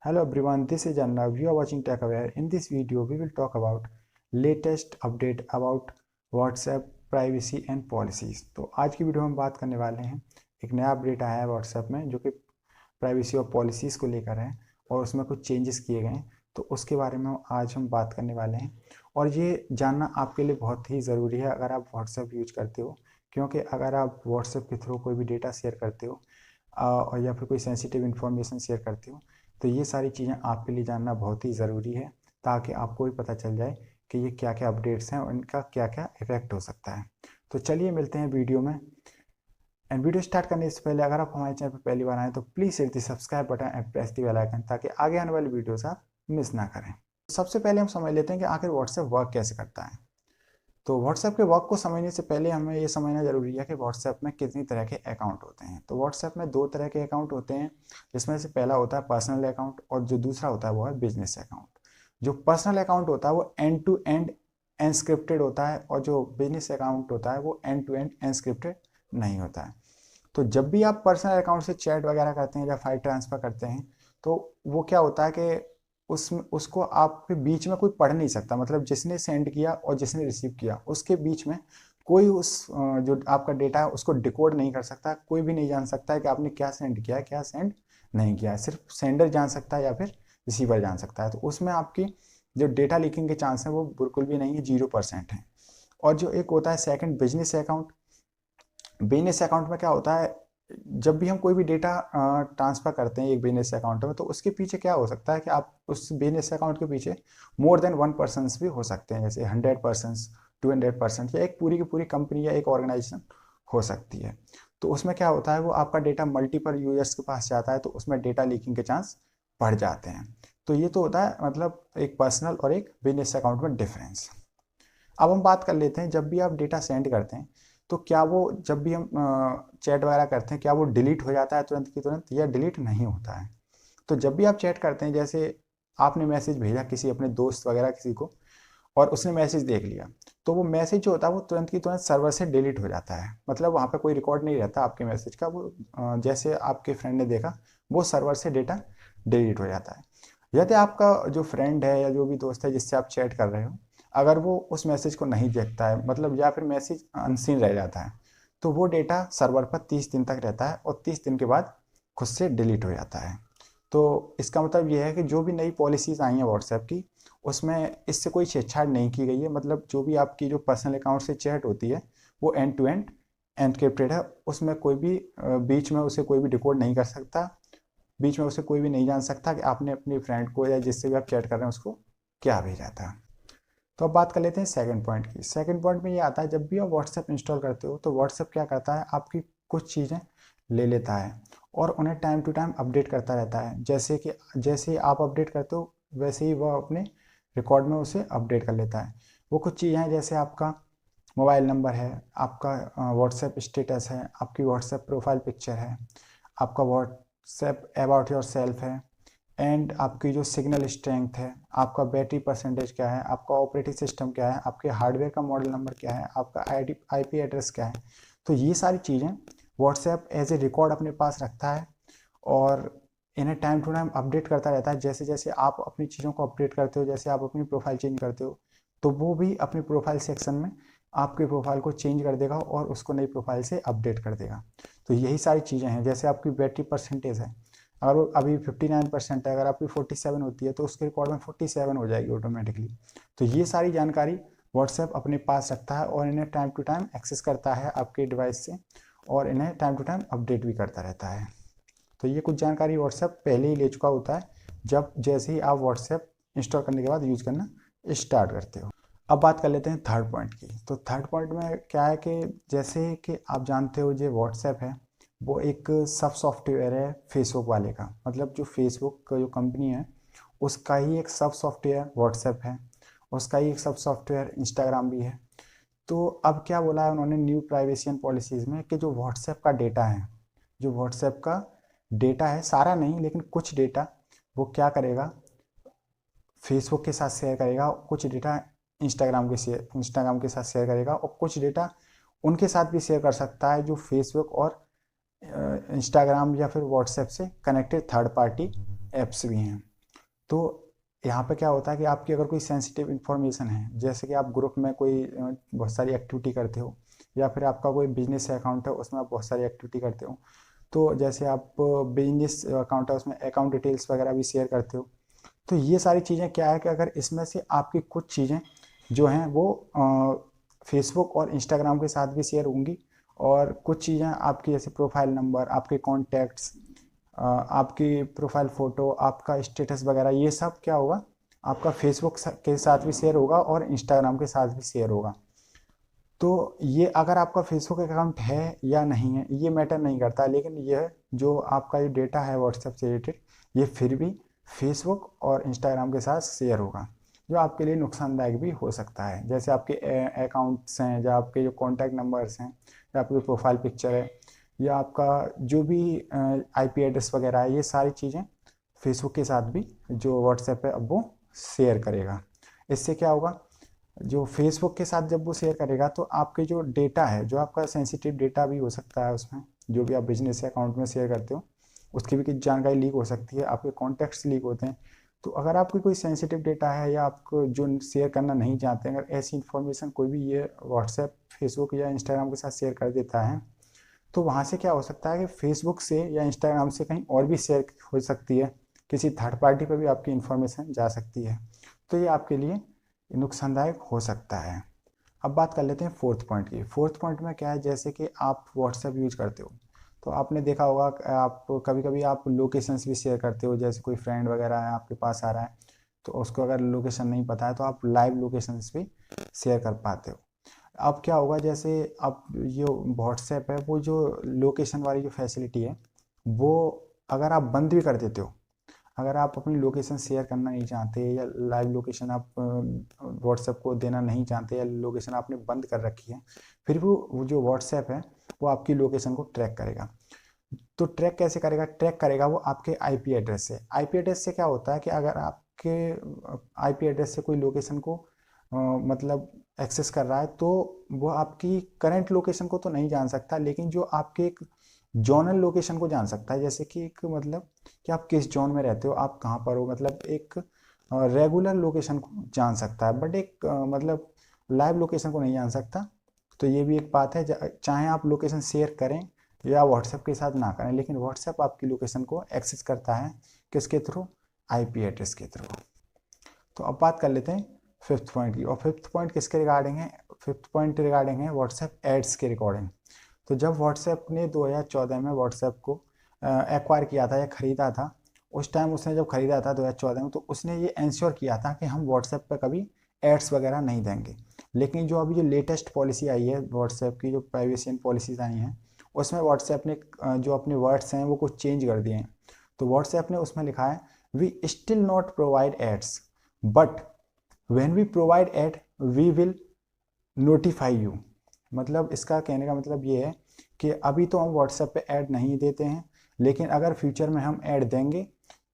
Hello everyone, this is Arnav. You are watching Tech Aware. In this video, we will talk about latest update about WhatsApp privacy and policies. तो आज की video में हम बात करने वाले हैं एक नया अपडेट आया है WhatsApp में जो कि प्राइवेसी और पॉलिसीज़ को लेकर है और उसमें कुछ चेंजेस किए गए हैं। तो उसके बारे में आज हम बात करने वाले हैं और ये जानना आपके लिए बहुत ही ज़रूरी है अगर आप WhatsApp यूज करते हो, क्योंकि अगर आप WhatsApp के थ्रू कोई भी डेटा शेयर करते हो और या फिर कोई सेंसिटिव इन्फॉर्मेशन शेयर करते हो तो ये सारी चीज़ें आपके लिए जानना बहुत ही ज़रूरी है ताकि आपको भी पता चल जाए कि ये क्या क्या अपडेट्स हैं और इनका क्या क्या इफेक्ट हो सकता है। तो चलिए मिलते हैं वीडियो में। एंड वीडियो स्टार्ट करने से पहले अगर आप हमारे चैनल पर पहली बार आए तो please hit the subscribe button and press the bell icon ताकि आगे आने वाली वीडियोस आप मिस ना करें। सबसे पहले हम समझ लेते हैं कि आखिर व्हाट्सएप वर्क कैसे करता है। तो व्हाट्सएप के वर्क को समझने से पहले हमें ये समझना जरूरी है कि व्हाट्सएप में कितनी तरह के अकाउंट होते हैं। तो व्हाट्सएप में दो तरह के अकाउंट होते हैं, जिसमें से पहला होता है पर्सनल अकाउंट और जो दूसरा होता है वो है बिजनेस अकाउंट। जो पर्सनल अकाउंट होता है वो एंड टू एंड एनस्क्रिप्टेड होता है और जो बिजनेस अकाउंट होता है वो एंड टू एंड एनस्क्रिप्टेड नहीं होता है। तो जब भी आप पर्सनल अकाउंट से चैट वगैरह करते हैं या फाइल ट्रांसफ़र करते हैं तो वो क्या होता है कि उसको आपके बीच में कोई पढ़ नहीं सकता, मतलब जिसने सेंड किया और जिसने रिसीव किया उसके बीच में कोई जो आपका डेटा है उसको डिकोड नहीं कर सकता। कोई भी नहीं जान सकता है कि आपने क्या सेंड किया है क्या सेंड नहीं किया है, सिर्फ सेंडर जान सकता है या फिर रिसीवर जान सकता है। तो उसमें आपकी जो डेटा लीकिंग के चांस हैं वो बिल्कुल भी नहीं है, 0% है। और जो एक होता है second business account. Business account में क्या होता है, जब भी हम कोई भी डेटा ट्रांसफ़र करते हैं एक बिजनेस अकाउंट में तो उसके पीछे क्या हो सकता है कि आप उस बिजनेस अकाउंट के पीछे मोर देन 1% भी हो सकते हैं, जैसे 100%, 200% या एक पूरी की पूरी कंपनी या एक ऑर्गेनाइजेशन हो सकती है। तो उसमें क्या होता है वो आपका डेटा मल्टीपल यूजर्स के पास जाता है तो उसमें डेटा लीकिंग के चांस बढ़ जाते हैं। तो ये तो होता है मतलब एक पर्सनल और एक बिजनेस अकाउंट में डिफरेंस। अब हम बात कर लेते हैं, जब भी आप डेटा सेंड करते हैं तो क्या वो जब भी हम चैट वगैरह करते हैं क्या वो डिलीट हो जाता है तुरंत की तुरंत या डिलीट नहीं होता है। तो जब भी आप चैट करते हैं, जैसे आपने मैसेज भेजा किसी अपने दोस्त वगैरह किसी को और उसने मैसेज देख लिया तो वो मैसेज जो होता है वो तुरंत की तुरंत सर्वर से डिलीट हो जाता है। मतलब वहाँ पे कोई रिकॉर्ड नहीं रहता आपके मैसेज का, वो जैसे आपके फ्रेंड ने देखा वो सर्वर से डेटा डिलीट हो जाता है। यदि आपका जो फ्रेंड है या जो भी दोस्त है जिससे आप चैट कर रहे हो अगर वो उस मैसेज को नहीं देखता है, मतलब या फिर मैसेज अनसीन रह जाता है, तो वो डेटा सर्वर पर 30 दिन तक रहता है और 30 दिन के बाद खुद से डिलीट हो जाता है। तो इसका मतलब ये है कि जो भी नई पॉलिसीज़ आई हैं व्हाट्सएप की उसमें इससे कोई छेड़छाड़ नहीं की गई है। मतलब जो भी आपकी जो पर्सनल अकाउंट से चैट होती है वो एंड टू एंड एनक्रिप्टेड है, उसमें कोई भी बीच में उसे कोई भी डिकोड नहीं कर सकता। बीच में उसे कोई भी नहीं जान सकता कि आपने अपने फ्रेंड को या जिससे भी आप चैट कर रहे हैं उसको क्या भेजा था। तो अब बात कर लेते हैं सेकंड पॉइंट की। सेकंड पॉइंट में ये आता है, जब भी आप व्हाट्सएप इंस्टॉल करते हो तो व्हाट्सएप क्या करता है आपकी कुछ चीज़ें ले लेता है और उन्हें टाइम टू टाइम अपडेट करता रहता है। जैसे ही आप अपडेट करते हो वैसे ही वह अपने रिकॉर्ड में उसे अपडेट कर लेता है। वो कुछ चीज़ें हैं जैसे आपका मोबाइल नंबर है, आपका व्हाट्सएप स्टेटस है, आपकी व्हाट्सएप प्रोफाइल पिक्चर है, आपका व्हाट्सएप अबाउट योर सेल्फ है, एंड आपकी जो सिग्नल स्ट्रेंथ है, आपका बैटरी परसेंटेज क्या है, आपका ऑपरेटिंग सिस्टम क्या है, आपके हार्डवेयर का मॉडल नंबर क्या है, आपका आईपी एड्रेस क्या है। तो ये सारी चीज़ें व्हाट्सएप एज ए रिकॉर्ड अपने पास रखता है और इन्हें टाइम टू टाइम अपडेट करता रहता है। जैसे जैसे आप अपनी चीज़ों को अपडेट करते हो, जैसे आप अपनी प्रोफाइल चेंज करते हो तो वो भी अपनी प्रोफाइल सेक्शन में आपके प्रोफाइल को चेंज कर देगा और उसको नई प्रोफाइल से अपडेट कर देगा। तो यही सारी चीज़ें हैं। जैसे आपकी बैटरी परसेंटेज है, अगर वो अभी 59% है, अगर आपकी 47 होती है तो उसके रिकॉर्ड में 47 हो जाएगी ऑटोमेटिकली। तो ये सारी जानकारी व्हाट्सएप अपने पास रखता है और इन्हें टाइम टू टाइम एक्सेस करता है आपके डिवाइस से और इन्हें टाइम टू टाइम अपडेट भी करता रहता है। तो ये कुछ जानकारी व्हाट्सएप पहले ही ले चुका होता है जब जैसे ही आप व्हाट्सएप इंस्टॉल करने के बाद यूज़ करना स्टार्ट करते हो। अब बात कर लेते हैं थर्ड पॉइंट की। तो थर्ड पॉइंट में क्या है कि जैसे कि आप जानते हो जो व्हाट्सएप है वो एक सब सॉफ्टवेयर है फेसबुक वाले का। मतलब जो फेसबुक का जो कंपनी है उसका ही एक सब सॉफ्टवेयर व्हाट्सएप है, उसका ही एक सब सॉफ्टवेयर इंस्टाग्राम भी है। तो अब क्या बोला है उन्होंने न्यू प्राइवेसी एंड पॉलिसीज़ में कि जो व्हाट्सएप का डेटा है, जो व्हाट्सएप का डेटा है सारा नहीं लेकिन कुछ डेटा वो क्या करेगा फेसबुक के साथ शेयर करेगा, कुछ डेटा इंस्टाग्राम के साथ शेयर करेगा और कुछ डेटा उनके साथ भी शेयर कर सकता है जो फेसबुक और इंस्टाग्राम या फिर व्हाट्सएप से कनेक्टेड थर्ड पार्टी ऐप्स भी हैं। तो यहाँ पे क्या होता है कि आपकी अगर कोई सेंसिटिव इन्फॉर्मेशन है, जैसे कि आप ग्रुप में कोई बहुत सारी एक्टिविटी करते हो, या फिर आपका कोई बिजनेस अकाउंट है उसमें आप बहुत सारी एक्टिविटी करते हो, तो जैसे आप बिजनेस अकाउंट है उसमें अकाउंट डिटेल्स वगैरह भी शेयर करते हो, तो ये सारी चीज़ें क्या है कि अगर इसमें से आपकी कुछ चीज़ें जो हैं वो फेसबुक और इंस्टाग्राम के साथ भी शेयर होंगी, और कुछ चीज़ें आपकी जैसे प्रोफाइल नंबर, आपके कॉन्टैक्ट्स, आपकी प्रोफाइल फ़ोटो, आपका स्टेटस वगैरह, ये सब क्या होगा, आपका फेसबुक के साथ भी शेयर होगा और इंस्टाग्राम के साथ भी शेयर होगा। तो ये अगर आपका फेसबुक अकाउंट है या नहीं है ये मैटर नहीं करता, लेकिन यह जो आपका जो डेटा है व्हाट्सएप से रिलेटेड, ये फिर भी फेसबुक और इंस्टाग्राम के साथ शेयर होगा, जो आपके लिए नुकसानदायक भी हो सकता है। जैसे आपके अकाउंट्स हैं, या आपके जो कॉन्टैक्ट नंबर्स हैं, या आपकी प्रोफाइल पिक्चर है, या आपका जो भी आईपी एड्रेस वगैरह है, ये सारी चीज़ें फेसबुक के साथ भी जो व्हाट्सएप है अब वो शेयर करेगा। इससे क्या होगा, जो फेसबुक के साथ जब वो शेयर करेगा तो आपके जो डेटा है, जो आपका सेंसिटिव डेटा भी हो सकता है उसमें, जो भी आप बिजनेस अकाउंट में शेयर करते हो उसकी भी कुछ जानकारी लीक हो सकती है, आपके कॉन्टैक्ट्स लीक होते हैं। तो अगर आपकी कोई सेंसिटिव डेटा है या आपको जो शेयर करना नहीं चाहते हैं, अगर ऐसी इन्फॉर्मेशन कोई भी ये व्हाट्सएप, फेसबुक या इंस्टाग्राम के साथ शेयर कर देता है, तो वहाँ से क्या हो सकता है कि फेसबुक से या इंस्टाग्राम से कहीं और भी शेयर हो सकती है, किसी थर्ड पार्टी पर भी आपकी इन्फॉर्मेशन जा सकती है। तो ये आपके लिए नुकसानदायक हो सकता है। अब बात कर लेते हैं फोर्थ पॉइंट की। फोर्थ पॉइंट में क्या है, जैसे कि आप व्हाट्सएप यूज करते हो, तो आपने देखा होगा आप कभी कभी आप लोकेशंस भी शेयर करते हो, जैसे कोई फ्रेंड वगैरह है आपके पास आ रहा है, तो उसको अगर लोकेशन नहीं पता है तो आप लाइव लोकेशंस भी शेयर कर पाते हो। अब क्या होगा, जैसे अब ये व्हाट्सएप है वो जो लोकेशन वाली जो फैसिलिटी है वो अगर आप बंद भी कर देते हो, अगर आप अपनी लोकेशन शेयर करना नहीं चाहते, या लाइव लोकेशन आप व्हाट्सएप को देना नहीं चाहते, या लोकेशन आपने बंद कर रखी है, फिर वो जो व्हाट्सएप है वो आपकी लोकेशन को ट्रैक करेगा। तो ट्रैक कैसे करेगा, ट्रैक करेगा वो आपके आईपी एड्रेस से। आईपी एड्रेस से क्या होता है कि अगर आपके आईपी एड्रेस से कोई लोकेशन को मतलब एक्सेस कर रहा है, तो वो आपकी करंट लोकेशन को तो नहीं जान सकता, लेकिन जो आपके एक जोनल लोकेशन को जान सकता है। जैसे कि एक मतलब कि आप किस जोन में रहते हो, आप कहाँ पर हो, मतलब एक रेगुलर लोकेशन को जान सकता है, बट एक मतलब लाइव लोकेशन को नहीं जान सकता। तो ये भी एक बात है, चाहे आप लोकेशन शेयर करें या व्हाट्सएप के साथ ना करें, लेकिन व्हाट्सएप आपकी लोकेशन को एक्सेस करता है, किसके थ्रू, आईपी एड्रेस के थ्रू। तो अब बात कर लेते हैं फिफ्थ पॉइंट की, और फिफ्थ पॉइंट किसके रिगार्डिंग है, फिफ्थ पॉइंट रिगार्डिंग है व्हाट्सएप एड्स के रिकॉर्डिंग। तो जब व्हाट्सएप ने 2014 में व्हाट्सएप को एक्वायर किया था या खरीदा था, उस टाइम उसने जब खरीदा था 2014 में, तो उसने ये इंश्योर किया था कि हम व्हाट्सएप पर कभी एड्स वगैरह नहीं देंगे। लेकिन जो अभी जो लेटेस्ट पॉलिसी आई है व्हाट्सएप की, जो प्राइवेसी एंड पॉलिसीज आई हैं, उसमें व्हाट्सएप ने जो अपने वर्ड्स हैं वो कुछ चेंज कर दिए हैं। तो व्हाट्सएप ने उसमें लिखा है, we still not provide ads, but when we provide ad we will notify you. मतलब इसका कहने का मतलब ये है कि अभी तो हम व्हाट्सएप पे ऐड नहीं देते हैं, लेकिन अगर फ्यूचर में हम ऐड देंगे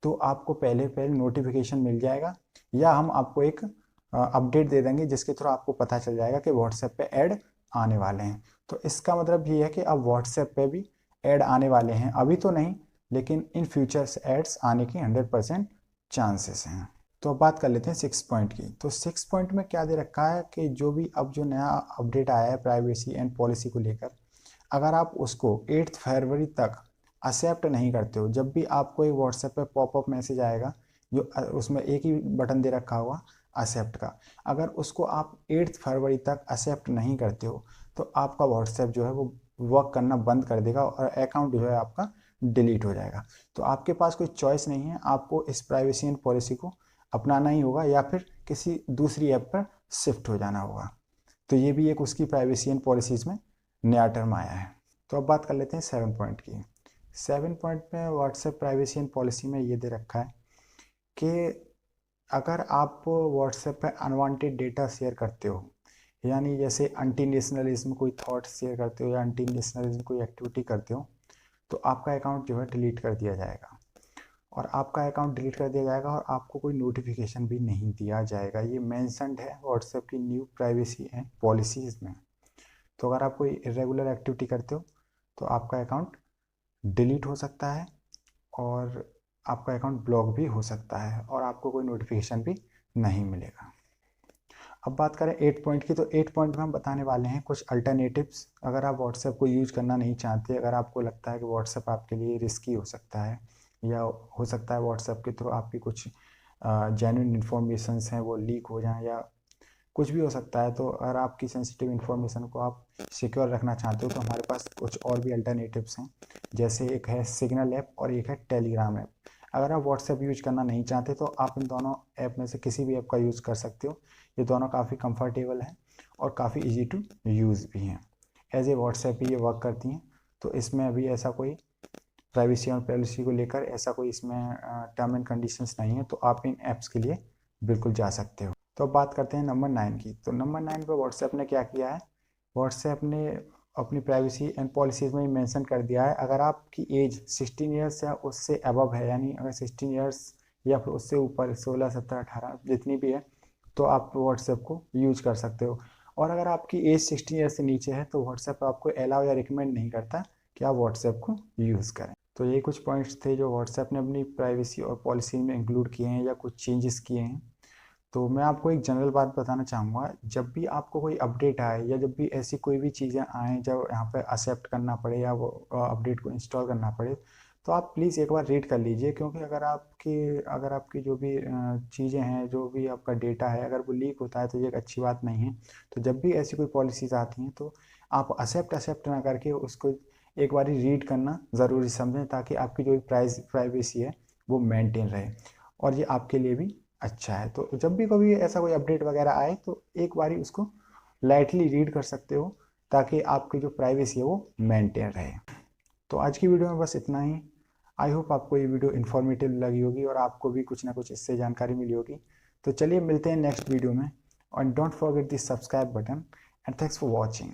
तो आपको पहले पहले नोटिफिकेशन मिल जाएगा, या हम आपको एक अपडेट दे देंगे जिसके थ्रू आपको पता चल जाएगा कि व्हाट्सएप पे ऐड आने वाले हैं। तो इसका मतलब ये है कि अब व्हाट्सएप पे भी ऐड आने वाले हैं, अभी तो नहीं, लेकिन इन फ्यूचर्स एड्स आने की 100% चांसेस हैं। तो अब बात कर लेते हैं सिक्स पॉइंट की। तो सिक्स पॉइंट में क्या दे रखा है कि जो भी अब जो नया अपडेट आया है प्राइवेसी एंड पॉलिसी को लेकर, अगर आप उसको 8 फरवरी तक एक्सेप्ट नहीं करते हो, जब भी आपको एक व्हाट्सएप पे पॉपअप मैसेज आएगा जो उसमें एक ही बटन दे रखा होगा एक्सेप्ट का, अगर उसको आप 8 फरवरी तक एक्सेप्ट नहीं करते हो, तो आपका व्हाट्सएप जो है वो वर्क करना बंद कर देगा और अकाउंट जो है आपका डिलीट हो जाएगा। तो आपके पास कोई चॉइस नहीं है, आपको इस प्राइवेसी एंड पॉलिसी को अपनाना ही होगा, या फिर किसी दूसरी ऐप पर शिफ्ट हो जाना होगा। तो ये भी एक उसकी प्राइवेसी एंड पॉलिसीज़ में नया टर्म आया है। तो अब बात कर लेते हैं 7 पॉइंट की। 7 पॉइंट में व्हाट्सएप प्राइवेसी एंड पॉलिसी में ये दे रखा है कि अगर आप व्हाट्सएप पे अनवांटेड डेटा शेयर करते हो, यानी जैसे एंटी नेशनलिज्म कोई थॉट शेयर करते हो या एंटी नेशनलिज्म कोई एक्टिविटी करते हो, तो आपका अकाउंट जो है डिलीट कर दिया जाएगा, और आपका अकाउंट डिलीट कर दिया जाएगा और आपको कोई नोटिफिकेशन भी नहीं दिया जाएगा। ये मेंशन्ड है व्हाट्सएप की न्यू प्राइवेसी एंड पॉलिसीज़ में। तो अगर आप कोई इरेगुलर एक्टिविटी करते हो तो आपका अकाउंट डिलीट हो सकता है, और आपका अकाउंट ब्लॉक भी हो सकता है और आपको कोई नोटिफिकेशन भी नहीं मिलेगा। अब बात करें 8 पॉइंट की, तो 8 पॉइंट में हम बताने वाले हैं कुछ अल्टरनेटिव्स। अगर आप व्हाट्सएप को यूज करना नहीं चाहते, अगर आपको लगता है कि व्हाट्सएप आपके लिए रिस्की हो सकता है, या हो सकता है व्हाट्सएप के थ्रू आपकी कुछ जेन्युइन इन्फॉर्मेशंस हैं वो लीक हो जाएं, या कुछ भी हो सकता है, तो अगर आपकी सेंसिटिव इन्फॉर्मेशन को आप सिक्योर रखना चाहते हो तो हमारे पास कुछ और भी अल्टरनेटिव्स हैं। जैसे एक है सिग्नल ऐप और एक है टेलीग्राम ऐप। अगर आप व्हाट्सएप यूज करना नहीं चाहते तो आप इन दोनों ऐप में से किसी भी ऐप का यूज़ कर सकते हो। ये दोनों काफ़ी कंफर्टेबल हैं और काफ़ी इजी टू यूज़ भी हैं। एज ए व्हाट्सएप ही ये वर्क करती हैं, तो इसमें अभी ऐसा कोई प्राइवेसी और पॉलिसी को लेकर ऐसा कोई इसमें टर्म एंड कंडीशंस नहीं है, तो आप इन ऐप्स के लिए बिल्कुल जा सकते हो। तो अब बात करते हैं नंबर 9 की। तो नंबर 9 पे व्हाट्सएप ने क्या किया है, व्हाट्सएप ने अपनी प्राइवेसी एंड पॉलिसीज़ में मेंशन कर दिया है, अगर आपकी एज 16 ईयर्स या उससे अबव है, यानी अगर 16 ईयर्स या फिर उससे ऊपर 16, 17, 18 जितनी भी है, तो आप व्हाट्सएप को यूज कर सकते हो। और अगर आपकी एज 16 ईयर्स से नीचे है तो व्हाट्सएप आपको अलाउ या रिकमेंड नहीं करता कि आप व्हाट्सएप को यूज़ करें। तो ये कुछ पॉइंट्स थे जो व्हाट्सएप ने अपनी प्राइवेसी और पॉलिसी में इंक्लूड किए हैं या कुछ चेंजेस किए हैं। तो मैं आपको एक जनरल बात बताना चाहूँगा, जब भी आपको कोई अपडेट आए या जब भी ऐसी कोई भी चीज़ें आएँ जब यहाँ पे एक्सेप्ट करना पड़े या वो अपडेट को इंस्टॉल करना पड़े, तो आप प्लीज़ एक बार रीड कर लीजिए, क्योंकि अगर आपकी जो भी चीज़ें हैं, जो भी आपका डेटा है, अगर वो लीक होता है तो ये एक अच्छी बात नहीं है। तो जब भी ऐसी कोई पॉलिसीज़ आती हैं तो आप एक्सेप्ट ना करके उसको एक बार रीड करना ज़रूरी समझें, ताकि आपकी जो प्राइवेसी है वो मेंटेन रहे और ये आपके लिए भी अच्छा है। तो जब भी कभी ऐसा कोई अपडेट वगैरह आए तो एक बारी उसको लाइटली रीड कर सकते हो, ताकि आपकी जो प्राइवेसी है वो मेंटेन रहे। तो आज की वीडियो में बस इतना ही। आई होप आपको ये वीडियो इन्फॉर्मेटिव लगी होगी और आपको भी कुछ ना कुछ इससे जानकारी मिली होगी। तो चलिए मिलते हैं नेक्स्ट वीडियो में, और don't forget this subscribe button, and thanks for watching.